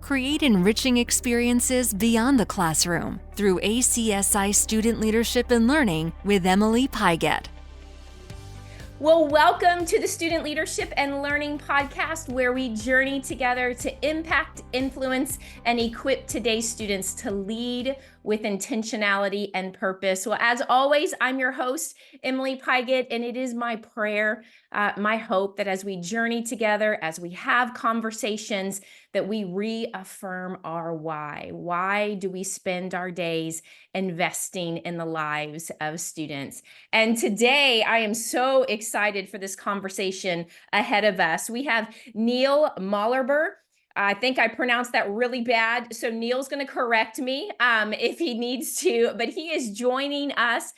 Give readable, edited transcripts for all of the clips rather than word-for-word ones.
Create enriching experiences beyond the classroom through ACSI Student Leadership and Learning with Emily Pigott. Well, welcome to the Student Leadership and Learning Podcast, where we journey together to impact, influence, and equip today's students to lead with intentionality and purpose. Well, as always, I'm your host, Emily Pigott, and it is my prayer, my hope that as we journey together, as we have conversations, that we reaffirm our why. Why do we spend our days investing in the lives of students? And today, I am so excited for this conversation ahead of us. We have Neil Malherbe. I think I pronounced that really bad, so Neil's going to correct me if he needs to, but he is joining us.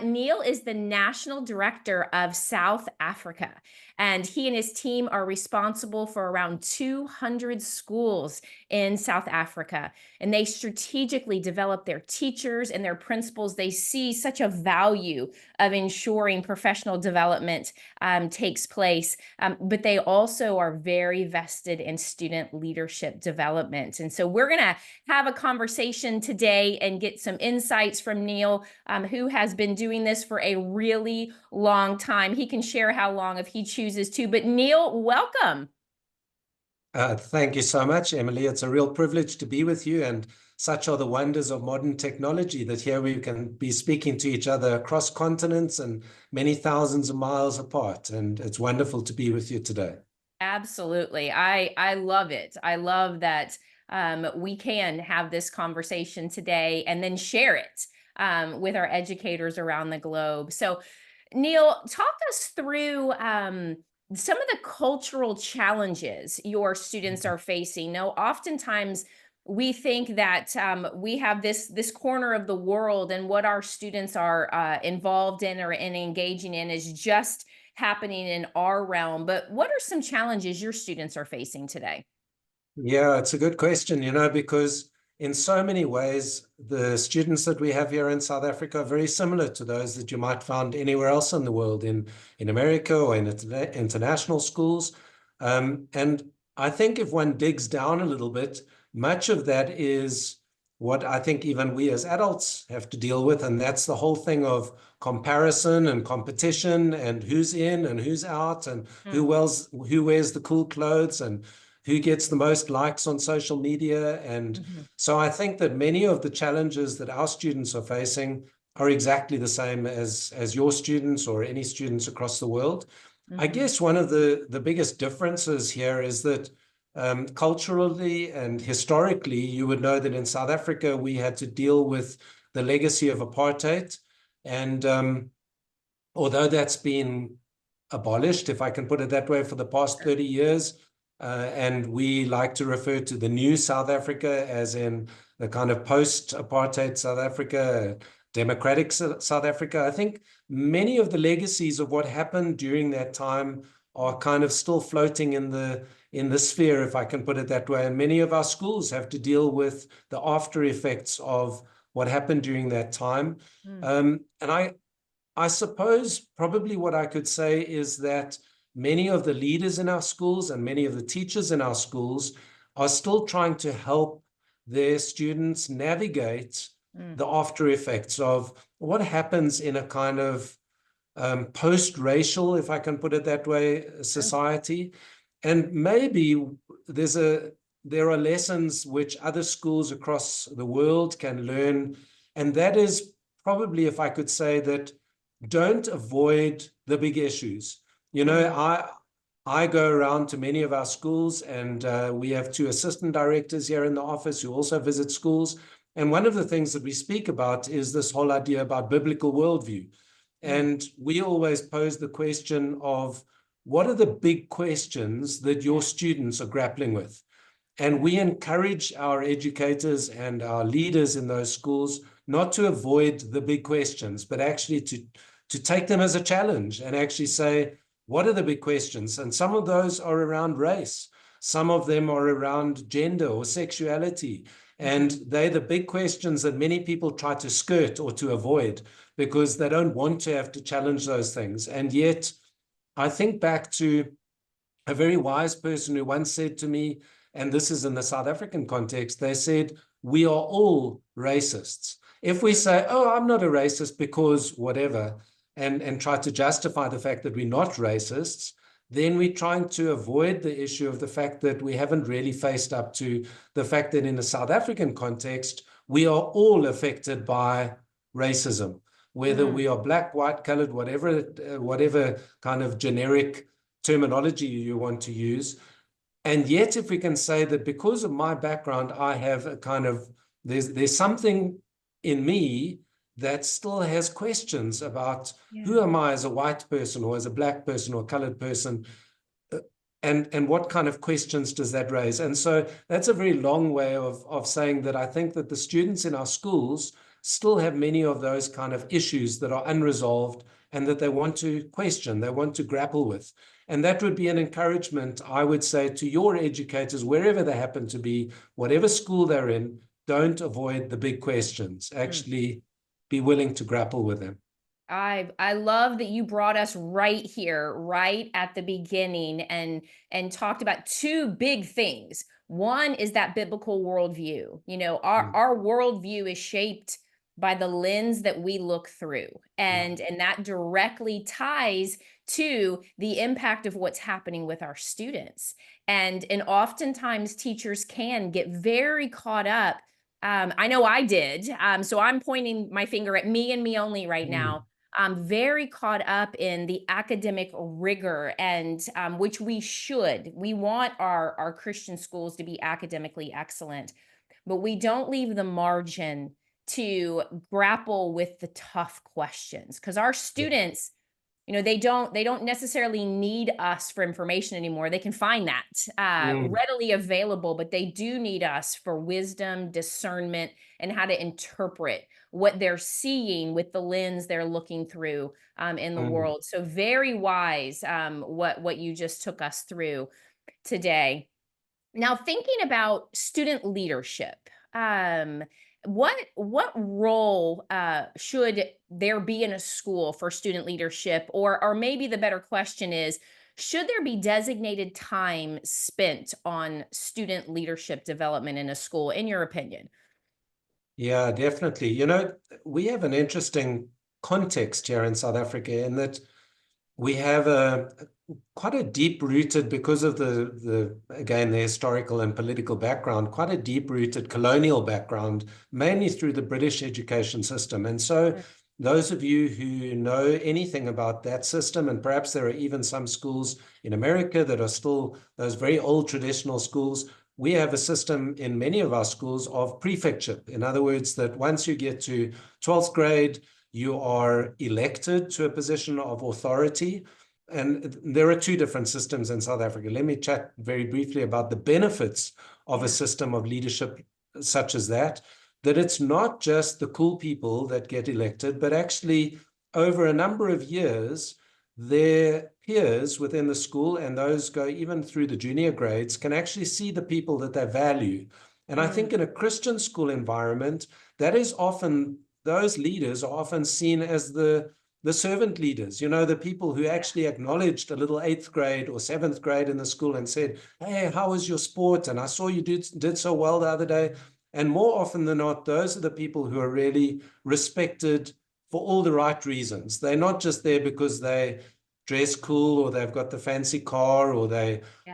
Neil is the National Director of South Africa, and he and his team are responsible for around 200 schools in South Africa, and they strategically develop their teachers and their principals. They see such a value of ensuring professional development takes place, but they also are very vested in student leadership development. And so we're going to have a conversation today and get some insights from Neil, who has been doing this for a really long time. He can share how long if he chooses to. But Neil, welcome. Thank you so much, Emily. It's a real privilege to be with you, and such are the wonders of modern technology that here we can be speaking to each other across continents and many thousands of miles apart. And it's wonderful to be with you today. Absolutely. I love it. I love that we can have this conversation today and then share it with our educators around the globe. So, Neil, talk us through some of the cultural challenges your students are facing. Now, oftentimes we think that we have this corner of the world, and what our students are involved in or engaging in is just happening in our realm. But what are some challenges your students are facing today? Yeah, it's a good question, because in so many ways, the students that we have here in South Africa are very similar to those that you might find anywhere else in the world, in America or in international schools. And I think if one digs down a little bit, much of that is what I think even we as adults have to deal with, and that's the whole thing of comparison and competition and who's in and who's out and who wears the cool clothes and who gets the most likes on social media. And so I think that many of the challenges that our students are facing are exactly the same as your students or any students across the world. I guess one of the biggest differences here is that culturally and historically, you would know that in South Africa, we had to deal with the legacy of apartheid. And although that's been abolished, if I can put it that way, for the past 30 years, and we like to refer to the new South Africa as in the kind of post-apartheid South Africa, democratic South Africa. I think many of the legacies of what happened during that time are kind of still floating in the sphere, if I can put it that way. And many of our schools have to deal with the after effects of what happened during that time. And I suppose probably what I could say is that many of the leaders in our schools and many of the teachers in our schools are still trying to help their students navigate the after effects of what happens in a kind of post-racial, if I can put it that way, society. And maybe there are lessons which other schools across the world can learn. And that is probably, if I could say that, don't avoid the big issues. I go around to many of our schools, and we have 2 assistant directors here in the office who also visit schools. And one of the things that we speak about is this whole idea about biblical worldview. And we always pose the question of, what are the big questions that your students are grappling with? And we encourage our educators and our leaders in those schools not to avoid the big questions, but actually to take them as a challenge and actually say, what are the big questions? And some of those are around race. Some of them are around gender or sexuality. And they're the big questions that many people try to skirt or to avoid because they don't want to have to challenge those things. And yet, I think back to a very wise person who once said to me, and this is in the South African context, they said, we are all racists. If we say, oh, I'm not a racist because whatever, and try to justify the fact that we're not racists, then we're trying to avoid the issue of the fact that we haven't really faced up to the fact that in a South African context, we are all affected by racism, whether we are black, white, colored, whatever kind of generic terminology you want to use. And yet, if we can say that because of my background, I have a kind of, there's something in me that still has questions about who am I as a white person or as a black person or colored person, and what kind of questions does that raise? And so that's a very long way of saying that I think that the students in our schools still have many of those kind of issues that are unresolved and that they want to question, they want to grapple with. And that would be an encouragement, I would say, to your educators, wherever they happen to be, whatever school they're in, don't avoid the big questions. Actually, be willing to grapple with them. I love that you brought us right here, right at the beginning, and talked about two big things. One is that biblical worldview. You know, our worldview is shaped by the lens that we look through, and that directly ties to the impact of what's happening with our students. And oftentimes teachers can get very caught up. I know I did. So I'm pointing my finger at me and me only right now. Very caught up in the academic rigor, and which we should. We want our Christian schools to be academically excellent, but we don't leave the margin to grapple with the tough questions, because our students, you know, they don't necessarily need us for information anymore. They can find that readily available, but they do need us for wisdom, discernment, and how to interpret what they're seeing with the lens they're looking through in the world. So very wise, what you just took us through today. Now, thinking about student leadership, what role should there be in a school for student leadership? Or maybe the better question is, should there be designated time spent on student leadership development in a school, in your opinion? Yeah, definitely. You know, we have an interesting context here in South Africa in that we have quite a deep-rooted, because of again, the historical and political background, quite a deep-rooted colonial background, mainly through the British education system. And so those of you who know anything about that system, and perhaps there are even some schools in America that are still those very old traditional schools, we have a system in many of our schools of prefectship. In other words, that once you get to 12th grade, you are elected to a position of authority. And there are two different systems in South Africa. Let me chat very briefly about the benefits of a system of leadership such as that it's not just the cool people that get elected, but actually over a number of years, their peers within the school, and those go even through the junior grades, can actually see the people that they value. And I think in a Christian school environment, that is often, those leaders are often seen as the servant leaders, you know, the people who actually acknowledged a little 8th grade or 7th grade in the school and said, hey, how was your sport? And I saw you did so well the other day. And more often than not, those are the people who are really respected for all the right reasons. They're not just there because they dress cool or they've got the fancy car or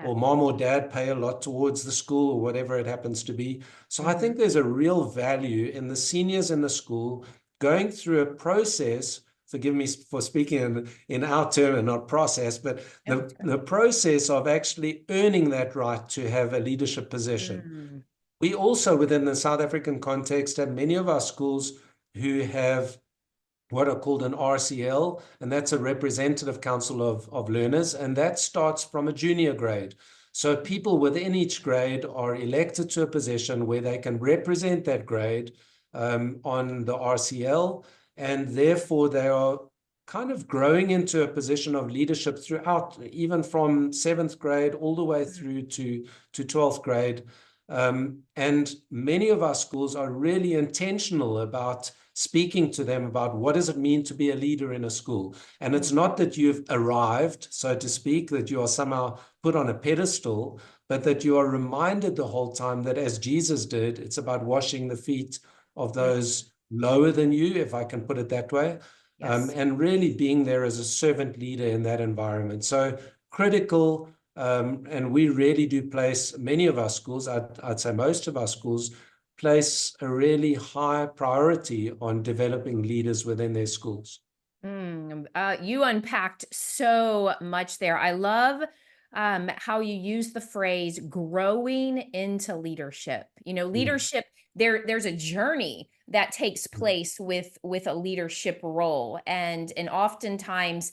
or mom or dad pay a lot towards the school or whatever it happens to be. So I think there's a real value in the seniors in the school going through a process. Forgive me for speaking in our term and not process, but the process of actually earning that right to have a leadership position. We also, within the South African context, have many of our schools who have what are called an RCL, and that's a representative council of learners, and that starts from a junior grade. So people within each grade are elected to a position where they can represent that grade on the RCL, and therefore they are kind of growing into a position of leadership throughout, even from 7th grade all the way through to 12th grade. And many of our schools are really intentional about speaking to them about what does it mean to be a leader in a school. And it's not that you've arrived, so to speak, that you are somehow put on a pedestal, but that you are reminded the whole time that as Jesus did, it's about washing the feet of those lower than you, if I can put it that way, Yes. and really being there as a servant leader in that environment. So critical, and we really do place, many of our schools, I'd say most of our schools, place a really high priority on developing leaders within their schools. You unpacked so much there. I love how you use the phrase growing into leadership. You know, leadership, there's a journey that takes place with a leadership role. And oftentimes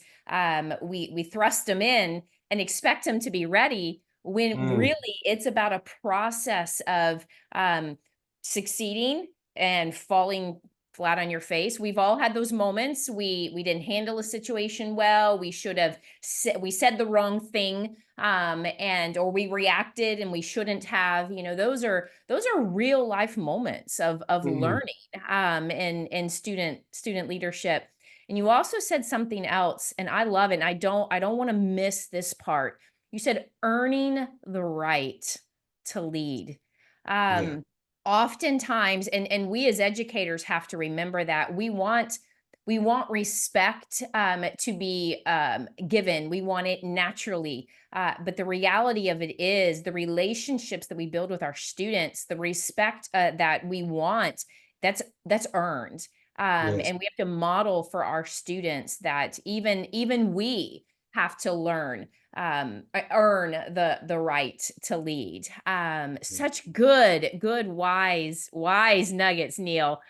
we thrust them in and expect them to be ready when really it's about a process of succeeding and falling flat on your face. We've all had those moments. We didn't handle a situation well. We should have we said the wrong thing, or we reacted and we shouldn't have. You know, those are real life moments of learning in student leadership. And you also said something else, and I love it. And I don't want to miss this part. You said earning the right to lead. Oftentimes, and we as educators have to remember that we want respect to be given. We want it naturally, but the reality of it is the relationships that we build with our students, the respect that we want, that's earned. And we have to model for our students that even we have to earn the right to lead. Such good, wise nuggets, Neil.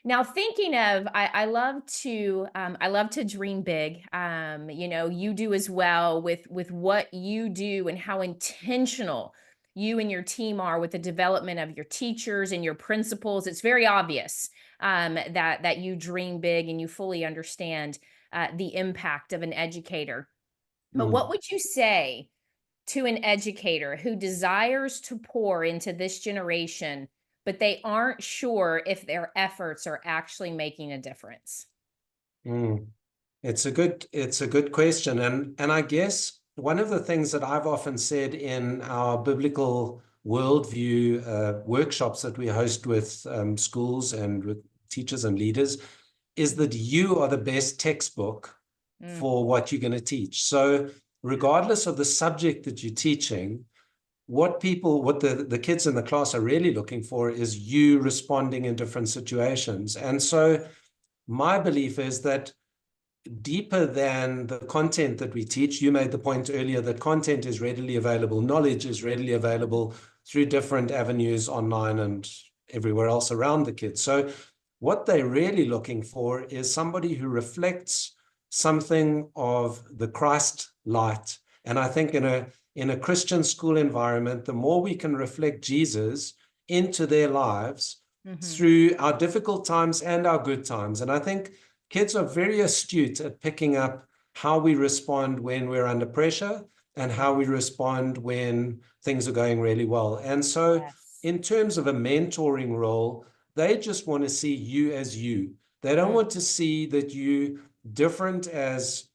Now thinking of, I love to dream big. You know, you do as well with what you do and how intentional you and your team are with the development of your teachers and your principals. It's very obvious that you dream big and you fully understand the impact of an educator. But what would you say to an educator who desires to pour into this generation, but they aren't sure if their efforts are actually making a difference? It's a good question. And I guess one of the things that I've often said in our biblical worldview workshops that we host with schools and with teachers and leaders is that you are the best textbook for what you're going to teach. So regardless of the subject that you're teaching, what the kids in the class are really looking for is you responding in different situations. And so my belief is that deeper than the content that we teach, you made the point earlier that content is readily available, knowledge is readily available through different avenues online and everywhere else around the kids. So what they're really looking for is somebody who reflects something of the Christ light. And I think in a Christian school environment, the more we can reflect Jesus into their lives through our difficult times and our good times. And I think kids are very astute at picking up how we respond when we're under pressure and how we respond when things are going really well. And so in terms of a mentoring role, they just want to see you as you. They don't want to see that you different as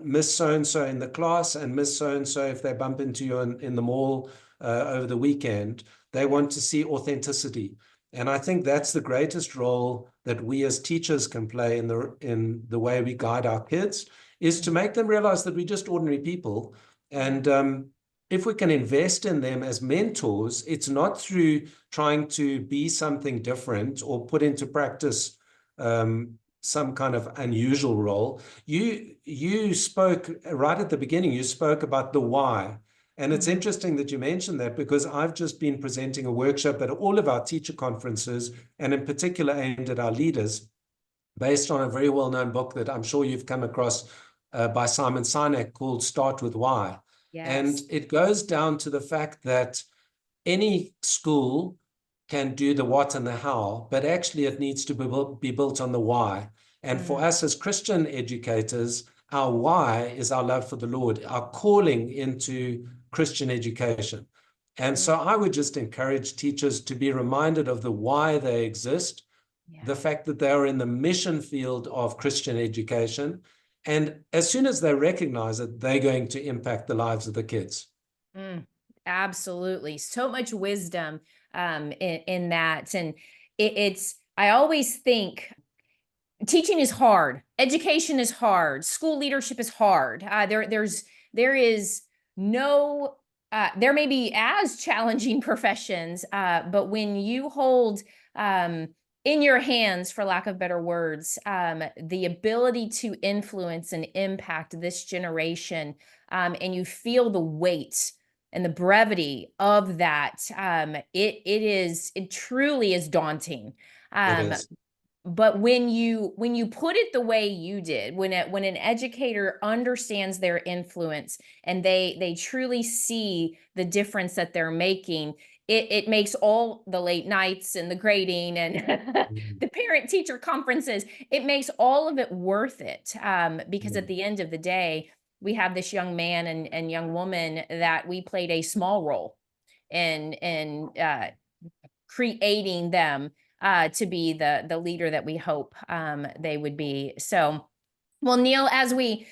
Miss so-and-so in the class and Miss so-and-so if they bump into you in the mall over the weekend. They want to see authenticity. And I think that's the greatest role that we as teachers can play in the way we guide our kids, is to make them realize that we're just ordinary people. And if we can invest in them as mentors, it's not through trying to be something different or put into practice some kind of unusual role. You spoke right at the beginning, you spoke about the why. And it's interesting that you mentioned that, because I've just been presenting a workshop at all of our teacher conferences, and in particular aimed at our leaders, based on a very well-known book that I'm sure you've come across by Simon Sinek called Start With Why. And it goes down to the fact that any school can do the what and the how, but actually it needs to be built on the why. And for us as Christian educators, our why is our love for the Lord, our calling into Christian education. And so I would just encourage teachers to be reminded of the why they exist, the fact that they are in the mission field of Christian education. And as soon as they recognize it, they're going to impact the lives of the kids. Mm, absolutely. So much wisdom in that. And I always think teaching is hard. Education is hard. School leadership is hard. There is no, there may be as challenging professions, but when you hold in your hands, for lack of better words, the ability to influence and impact this generation, and you feel the weight and the brevity of that, it truly is daunting. It Um, is. but when you put it the way you did, when an educator understands their influence and they truly see the difference that they're making, it makes all the late nights and the grading and Mm, the parent teacher conferences, it makes all of it worth it, because at mm, the end of the day, we have this young man and young woman that we played a small role in creating them to be the leader that we hope they would be. So, well, Neil, as we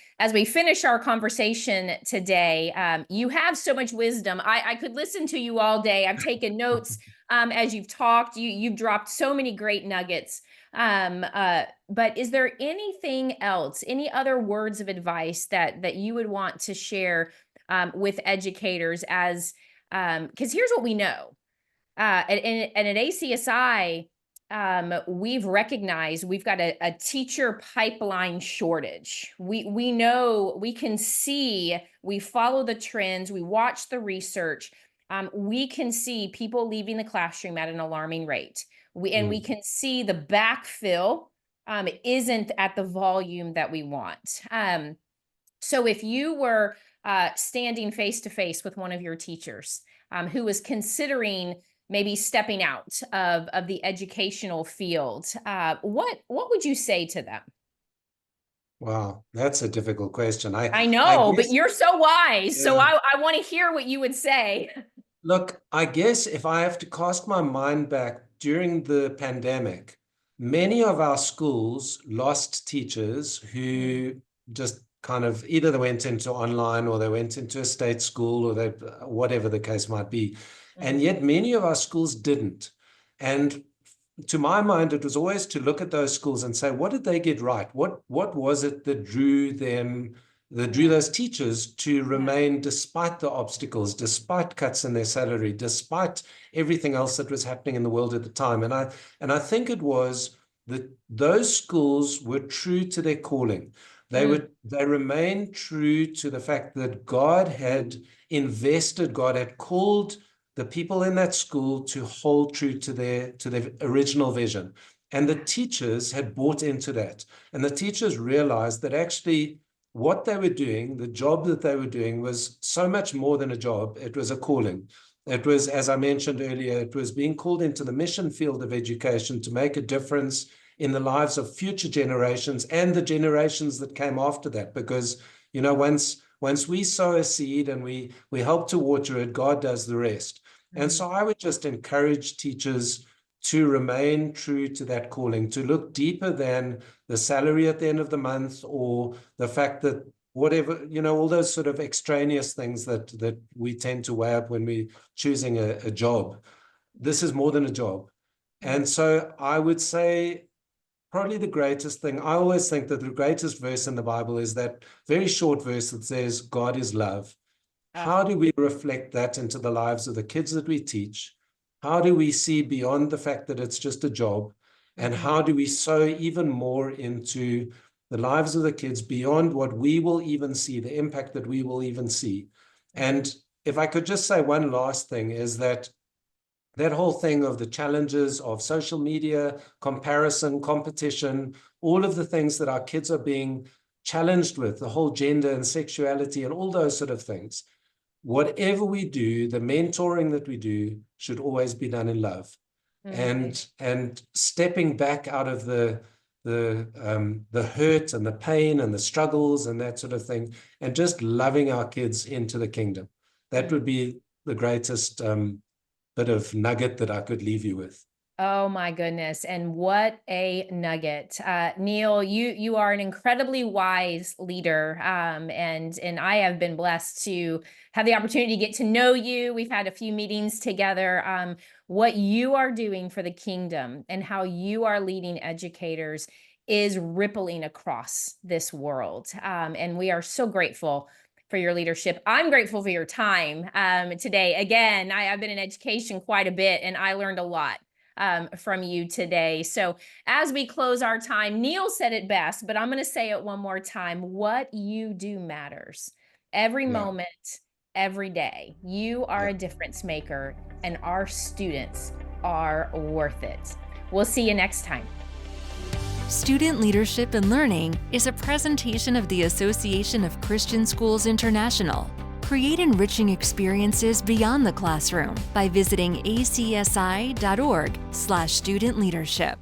finish our conversation today, you have so much wisdom. I could listen to you all day. I've taken notes as you've talked. You've dropped so many great nuggets. But is there anything else, any other words of advice that you would want to share with educators as because here's what we know. And at ACSI, we've recognized we've got a teacher pipeline shortage. We know, we can see, we follow the trends, we watch the research. We can see people leaving the classroom at an alarming rate. We mm. can see the backfill isn't at the volume that we want. So if you were standing face to face with one of your teachers who was considering maybe stepping out of the educational field, what would you say to them? Wow, that's a difficult question. I I know, but guess, you're so wise, so yeah. I want to hear what you would say. Look, I guess if I have to cast my mind back during the pandemic, many of our schools lost teachers Mm, who just kind of either they went into online or they went into a state school or they, whatever the case might be. And mhm, yet many of our schools didn't. And to my mind, it was always to look at those schools and say, what did they get right? What was it that drew them, that drew yeah, those teachers to yeah, remain despite the obstacles, despite cuts in their salary, despite everything else that was happening in the world at the time? And I think it was that those schools were true to their calling. mm, They remained true to the fact that God had invested, God had called the people in that school to hold true to their original vision. And the teachers had bought into that. And the teachers realized that actually what they were doing, the job that they were doing, was so much more than a job. It was a calling. It was, as I mentioned earlier, it was being called into the mission field of education to make a difference in the lives of future generations and the generations that came after that. Because, once we sow a seed and we help to water it, God does the rest. And mhm, so I would just encourage teachers to remain true to that calling, to look deeper than the salary at the end of the month or the fact that whatever, all those sort of extraneous things that we tend to weigh up when we're choosing a job. This is more than a job. mm, And so I would say probably the greatest thing, I always think that the greatest verse in the Bible is that very short verse that says, God is love. uh, How do we reflect that into the lives of the kids that we teach? How do we see beyond the fact that it's just a job? And mhm, how do we sow even more into the lives of the kids beyond what we will even see, the impact that we will even see? mhm, And if I could just say one last thing is that whole thing of the challenges of social media, comparison, competition, all of the things that our kids are being challenged with, the whole gender and sexuality and all those sort of things. Whatever we do, the mentoring that we do should always be done in love. mm, And stepping back out of the hurt and the pain and the struggles and that sort of thing, and just loving our kids into the kingdom. That mm. would be the greatest bit of nugget that I could leave you with. Oh my goodness. And what a nugget. Neil, you are an incredibly wise leader. And I have been blessed to have the opportunity to get to know you. We've had a few meetings together. What you are doing for the kingdom and how you are leading educators is rippling across this world. And we are so grateful for your leadership. I'm grateful for your time today. Again, I've been in education quite a bit, and I learned a lot from you today. So as we close our time, Neil said it best, but I'm going to say it one more time. What you do matters. Every moment, every day, you are a difference maker, and our students are worth it. We'll see you next time. Student Leadership and Learning is a presentation of the Association of Christian Schools International. Create enriching experiences beyond the classroom by visiting acsi.org/studentleadership.